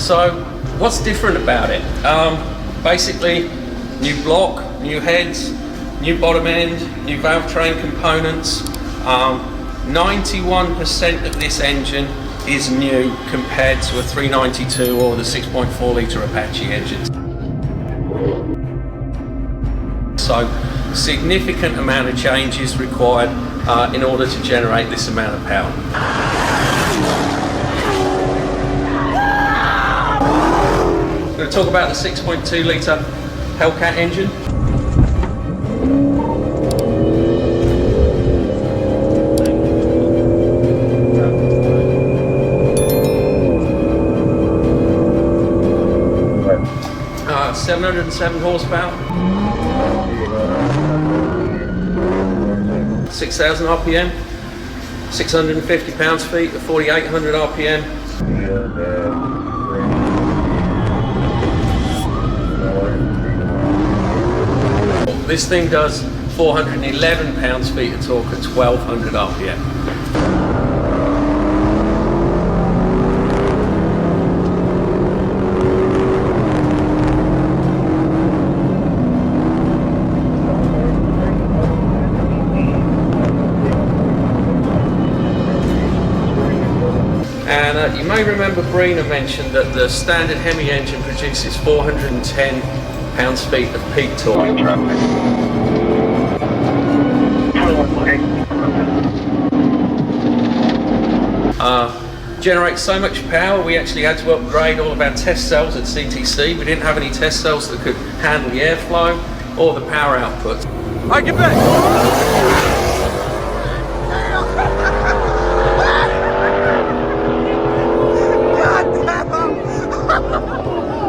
So what's different about it? Basically, new block, new heads, new bottom end, new valve train components. 91% of this engine is new compared to a 392 or the 6.4 litre Apache engines. So significant amount of changes required in order to generate this amount of power. I'm going to talk about the 6.2 litre Hellcat engine. 707 horsepower, 6,000 RPM, 650 pounds-feet at 4,800 RPM. This thing does 411 pounds-feet of torque at 1,200 RPM. And you may remember Brina mentioned that the standard HEMI engine produces 410 pounds-feet of peak torque. Generates so much power, we actually had to upgrade all of our test cells at CTC. We didn't have any test cells that could handle the airflow or the power output. Alright, get back!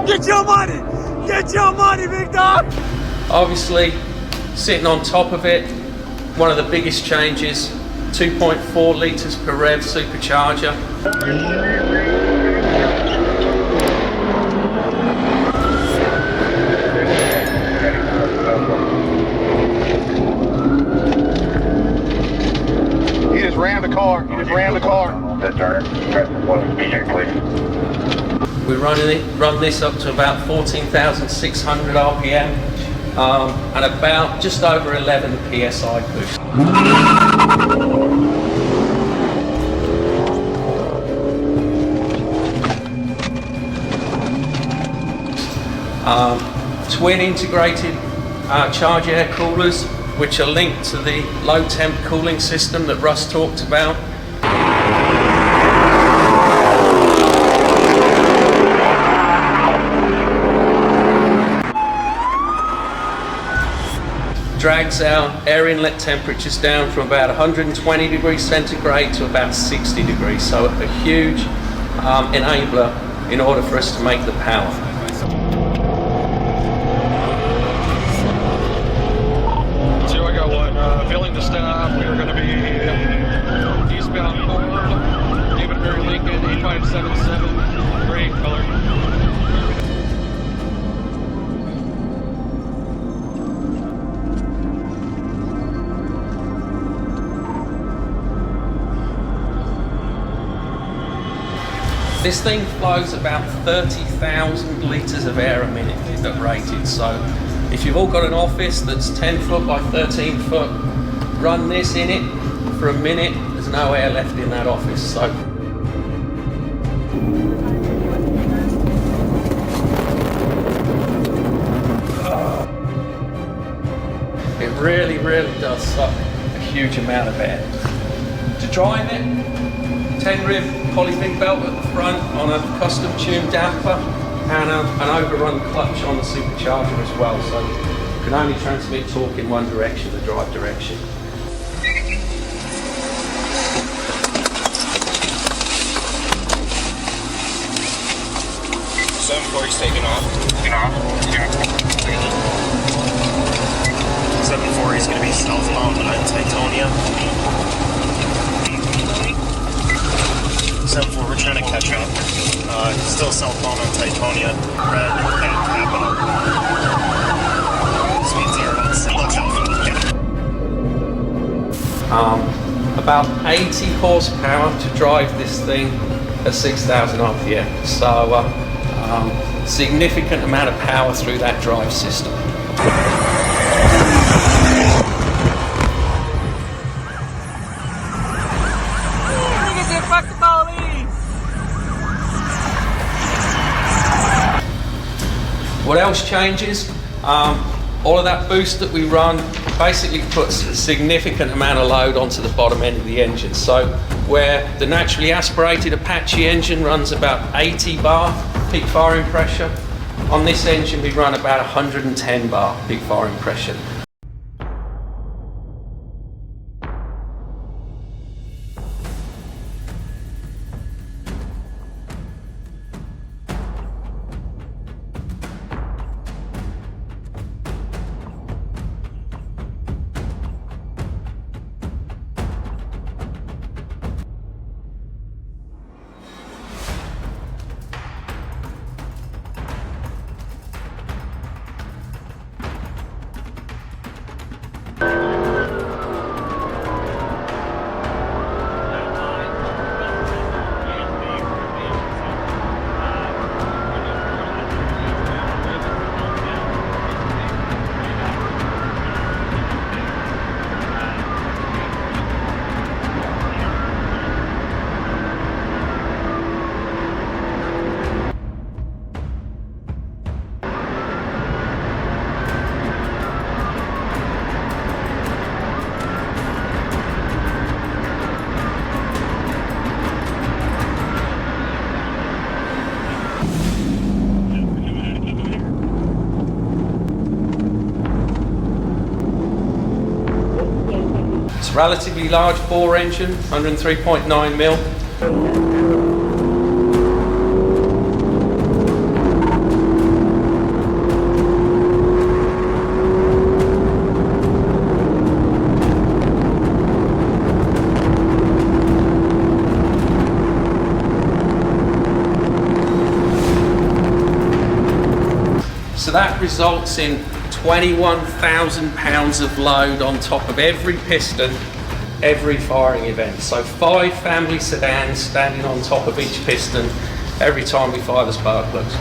Get your money! Get your money, big dog! Obviously, sitting on top of it, one of the biggest changes, 2.4 litres per rev supercharger. He just ran the car. We run this up to about 14,600 RPM and about just over 11 PSI push. Twin integrated charge air coolers, which are linked to the low temp cooling system that Russ talked about. Drags our air inlet temperatures down from about 120 degrees centigrade to about 60 degrees, so a huge enabler in order for us to make the power. So I got one, filling the stop, we are going to be eastbound forward, David Mary Lincoln, 8577, gray color. This thing flows about 30,000 litres of air a minute at rated, so if you've all got an office that's 10 foot by 13 foot, run this in it for a minute, there's no air left in that office. So it really does suck a huge amount of air. To drive it, 10 rib poly big belt at the front on a custom tuned damper and an overrun clutch on the supercharger as well, so you can only transmit torque in one direction, the drive direction. Is taken off. 740 is going to be southbound on Titonia. 74, we're trying to catch up. Still southbound on Titonia. Red and Capital. Speed 0. About 80 horsepower to drive this thing at 6,000 RPM. So significant amount of power through that drive system. What else changes? All of that boost that we run basically puts a significant amount of load onto the bottom end of the engine. So where the naturally aspirated Apache engine runs about 80 bar peak firing pressure, on this engine we run about 110 bar peak firing pressure. It's a relatively large bore engine, 103.9 mil. So that results in 21,000 pounds of load on top of every piston, every firing event. So 5 family sedans standing on top of each piston every time we fire the spark plugs.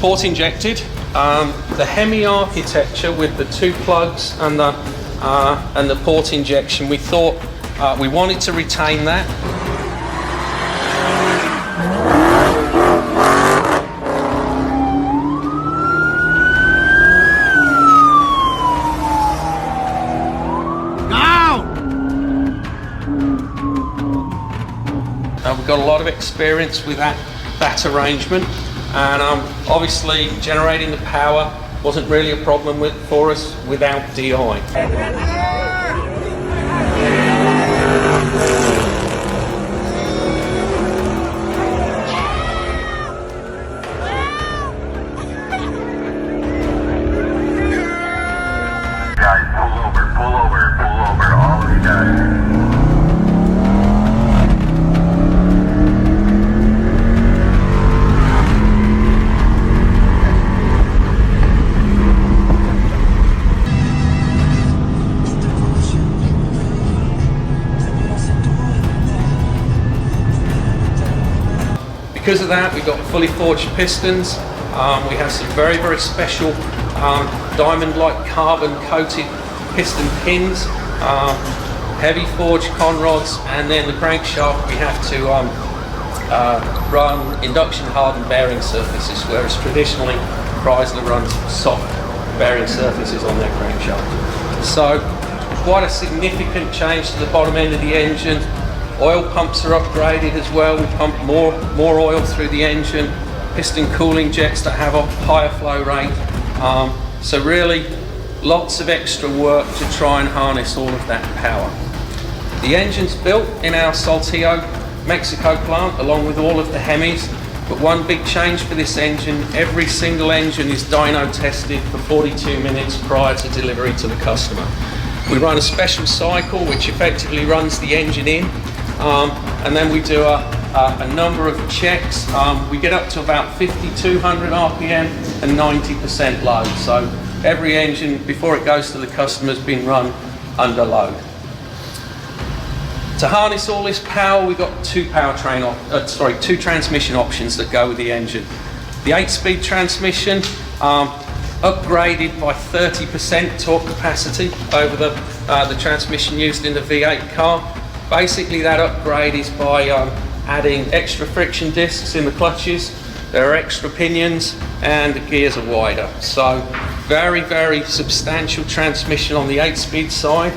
Port injected. The HEMI architecture with the 2 plugs and the port injection, we thought we wanted to retain that. We've got a lot of experience with that arrangement. And obviously generating the power wasn't really a problem for us without DI. Guys, pull over, all of you guys. Because of that, we've got fully forged pistons. We have some very, very special diamond-like carbon-coated piston pins, heavy forged conrods, and then the crankshaft we have to run induction-hardened bearing surfaces, whereas traditionally Chrysler runs soft bearing surfaces on their crankshaft. So quite a significant change to the bottom end of the engine. Oil pumps are upgraded as well. We pump more oil through the engine. Piston cooling jets that have a higher flow rate. So really lots of extra work to try and harness all of that power. The engine's built in our Saltillo, Mexico plant along with all of the HEMIs. But one big change for this engine, every single engine is dyno tested for 42 minutes prior to delivery to the customer. We run a special cycle which effectively runs the engine in, and then we do a number of checks. We get up to about 5,200 RPM and 90% load. So every engine before it goes to the customer has been run under load. To harness all this power, we've got two transmission options that go with the engine. The 8-speed transmission, upgraded by 30% torque capacity over the transmission used in the V8 car. Basically, that upgrade is by adding extra friction discs in the clutches. There are extra pinions, and the gears are wider. So, very, very substantial transmission on the 8-speed side.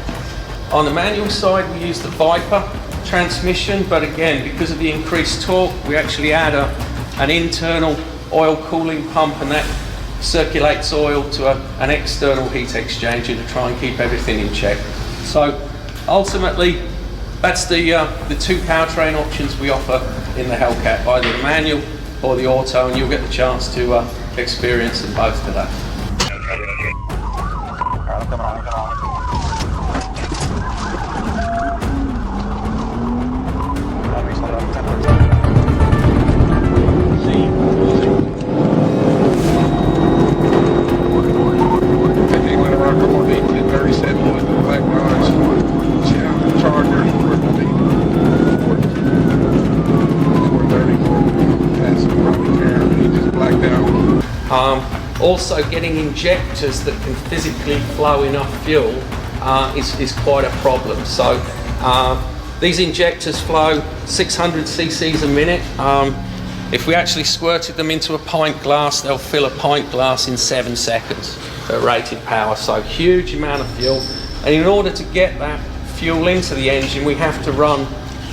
On the manual side, we use the Viper transmission, but again, because of the increased torque, we actually add an internal oil cooling pump, and that circulates oil to an external heat exchanger to try and keep everything in check. So ultimately, that's the two powertrain options we offer in the Hellcat, either the manual or the auto, and you'll get the chance to experience them both today. Also, getting injectors that can physically flow enough fuel is quite a problem. So these injectors flow 600 cc's a minute. If we actually squirted them into a pint glass, they'll fill a pint glass in 7 seconds at rated power. So huge amount of fuel. And in order to get that fuel into the engine, we have to run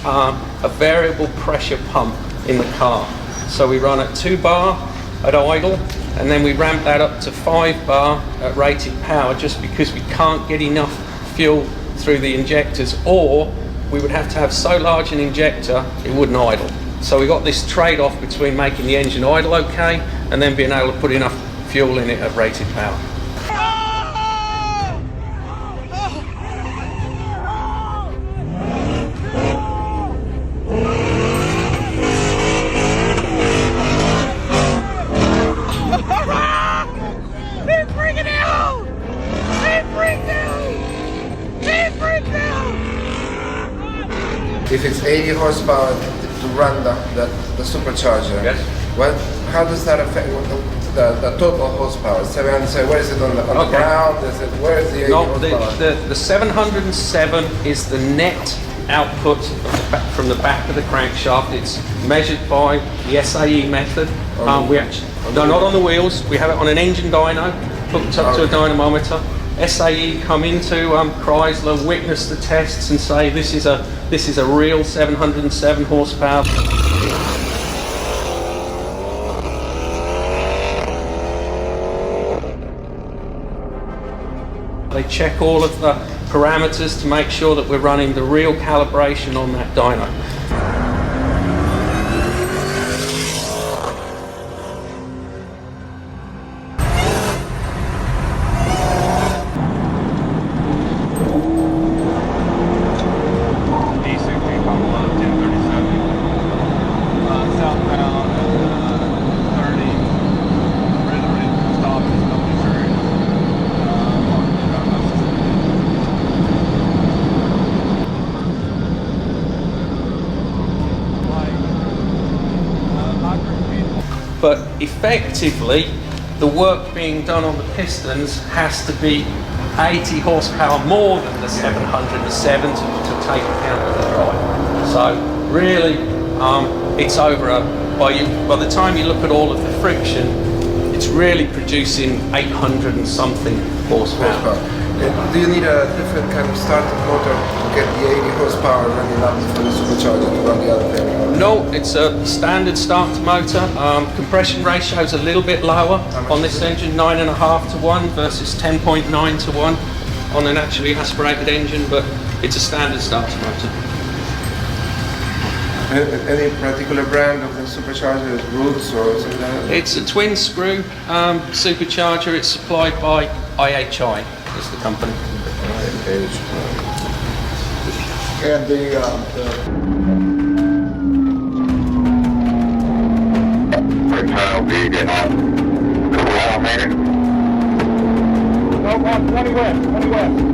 a variable pressure pump in the car. So we run at 2 bar at idle, and then we ramp that up to 5 bar at rated power, just because we can't get enough fuel through the injectors, or we would have to have so large an injector it wouldn't idle. So we got this trade-off between making the engine idle okay and then being able to put enough fuel in it at rated power. If it's 80 horsepower to run the supercharger, yes. How does that affect the total horsepower? 707, where is it on the ground? Where is the 80 horsepower? The 707 is the net output from the back of the crankshaft. It's measured by the SAE method. Not on the wheels. We have it on an engine dyno, hooked up to a dynamometer. SAE come into Chrysler, witness the tests, and say this is a real 707 horsepower. They check all of the parameters to make sure that we're running the real calibration on that dyno. effectively, the work being done on the pistons has to be 80 horsepower more than the 707 to take account of the drive. So really, it's over by the time you look at all of the friction, it's really producing 800 and something horsepower. Do you need a different kind of starter motor to get the 80 horsepower running up for the supercharger to run the other thing? No, it's a standard starter motor. Compression ratio is a little bit lower on this engine, 9.5 to 1 versus 10.9 to 1 on a naturally aspirated engine, but it's a standard starter motor. Any particular brand of the supercharger, Roots or something like that? It's a twin screw supercharger. It's supplied by IHI, is the company. And the I'll be getting on. Well, man. no, 20 west, 20 west.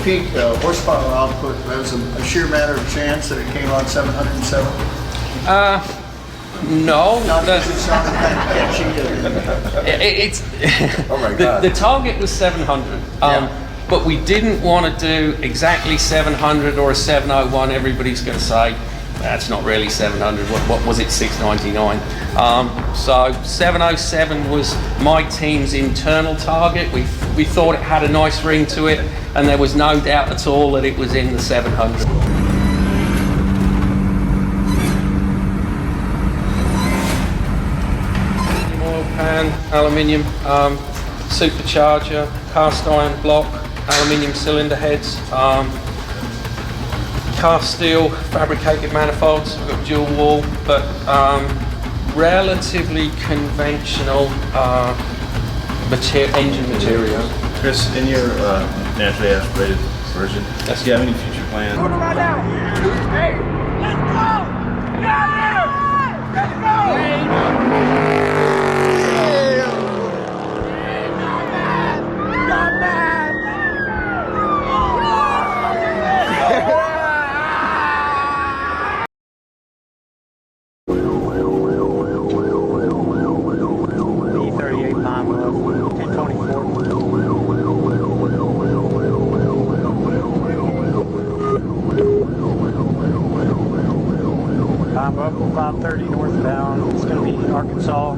Peak horsepower output, that was a sheer matter of chance that it came on 707. No, Not because it sounded kind of catchy. it's Oh my God. the target was 700, but we didn't want to do exactly 700 or a 701. Everybody's going to say that's not really 700. What was it? 699. So 707 was my team's internal target. We thought it had a nice ring to it, and there was no doubt at all that it was in the 700. Oil pan, aluminium, supercharger, cast iron block, aluminium cylinder heads, cast steel fabricated manifolds. We've got dual wall, but relatively conventional engine material. Chris, in your naturally aspirated version, do you have any future plans? Hey, let's go! Get out there! Let's go! Not bad! V38 Pine Bluff, 1024. Pine Bluff, 530 northbound. It's going to be Arkansas.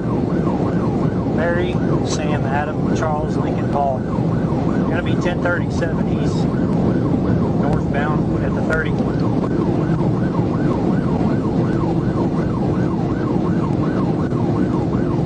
Mary, Sam, Adam, Charles, Lincoln, Paul. Going to be 1037 east, northbound at the 30.